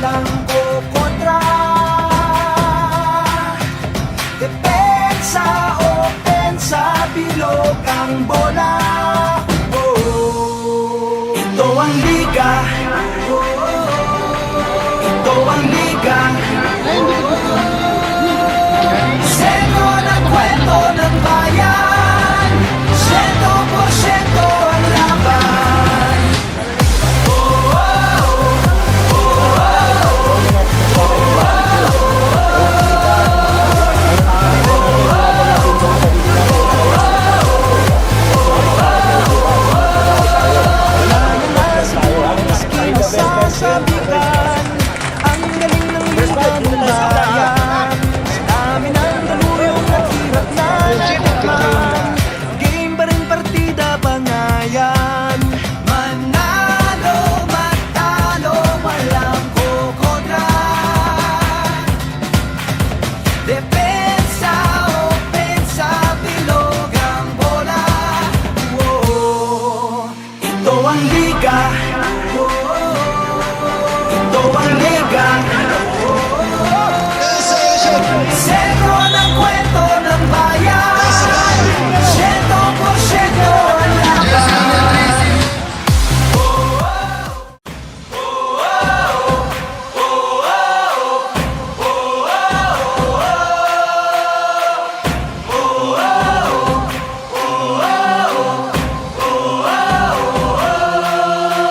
walang kukontra. Depensa, opensa, bilog ang bola. Ito ang liga. Ito ang liga. Sento ng kwento ng bayan. 100% ang laban. Sabikan, ang galing ng liga ng bayan. Sa dami ng daluyong at hirap na natikman. Game pa rin partida, bangayan. Manalo, matalo, walang kukontra. Depensa, opensa, bilog ang bola. Ito ang liga. Ito ang liga. Sentro ng kwento ng bayan. 100% ang laban.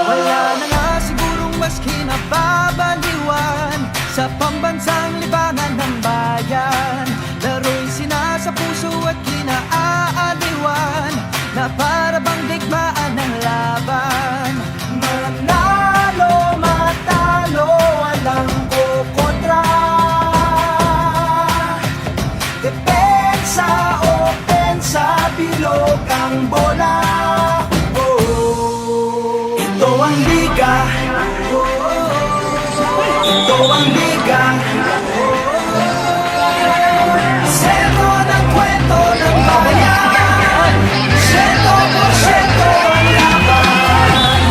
Wala na nga sigurong mas kinababaliwan sa pambansang libangan ng bayan. Laro'y sinasa puso at kinaaaliwan na para bang digmaan ng laban. Manalo, matalo, walang kukontra. Depensa, opensa, bilog ang bola. Ito ang liga. Ito ang liga. Sentro ng kwento ng bayan. 100% ang laban.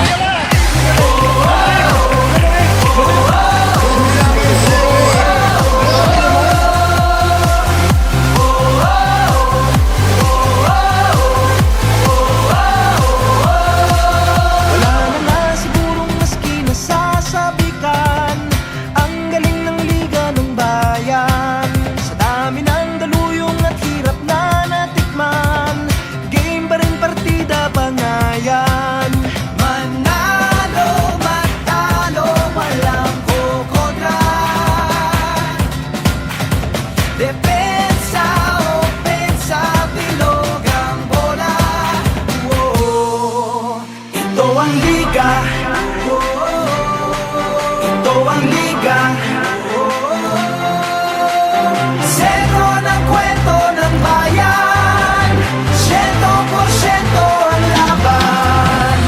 Wala na nga sigurong maski nasasabikan, ang galing ng liga ng bayan. Sa dami ng daluyong at hirap na natikman, game pa rin partida, bangayan. Manalo, matalo, walang kukontra. Depensa, opensa, bilog ang bola. Ito ang liga. Ito ang liga. Sentro ng kwento ng bayan. 100% ang laban.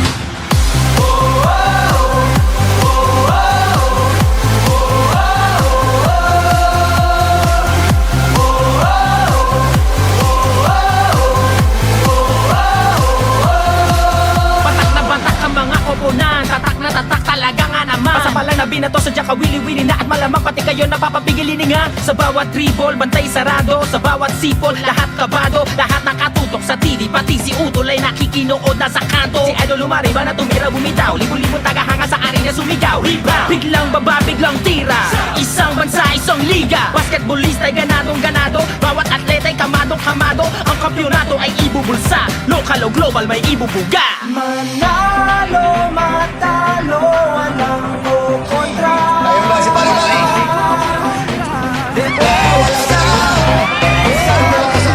Batak na batak ang mga koponan. Tatak na tatak talaga nga naman. Pasapalan na binato sa dyan kawili-wili na. At malamang pati kayo napapapigilin nga. Sa bawat dribble, bantay sarado. Sa bawat sipol, lahat kabado. Lahat nakatutok sa TV, pati si Utol ay nakikinood na sa kanto. Si Idol lumariba na tumira bumitaw. Libo-libong tagahanga sa arena sumigaw. Rebound, biglang baba, biglang tira. Isang bansa, isang liga. Basketballista ay ganadong-ganado. Bawat atleta ay kamadong-kamado. Ang kampyonato ay ibubulsa. Local o global may ibubuga. Manalo, matalo, walang kukontra. Depensa, ito ang liga.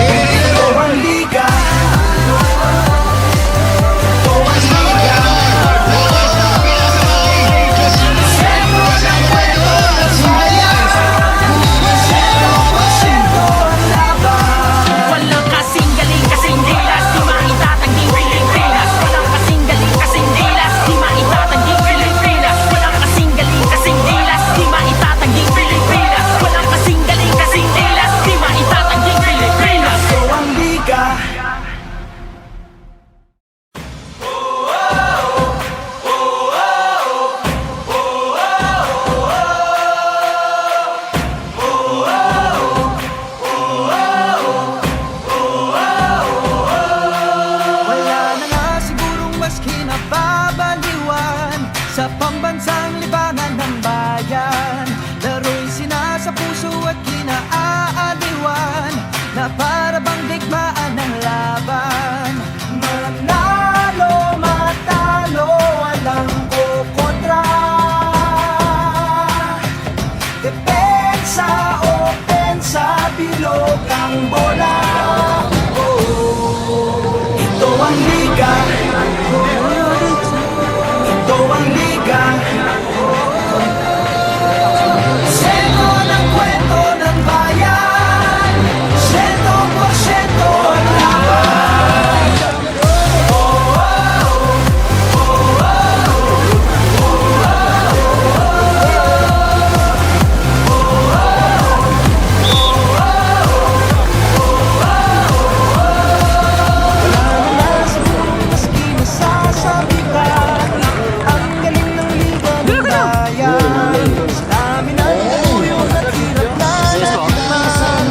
Ito ang liga. Sentro ng kwento ng bayan. 100% ang laban. Walang kasing galing, kasing gilas. Di maitatang di piling pilas. Walang kasing nagbabaliwan sa pambansang libangan ng bayan. Laro'y sinasa puso at kinaaliwan na para bang digmaan ng laban. Manalo, matalo, walang kukontra. Depensa, opensa, bilog ang bola. Ito ang liga. Ito ang liga. Sento ng kwento ng bayan. 100% laban. Maski nasasabitan, ang galing ng liga ng bayan. Stamina, tuyong at hirap na natikman.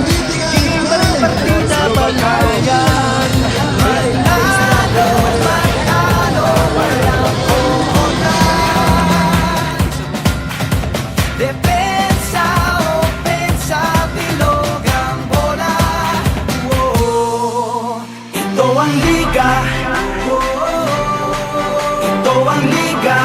Game pa rin partida, bagayan. Manalo, manalo, walang kukontra. Depensa, opensa, bilog ang bola. Ito ang liga. Ito ang liga.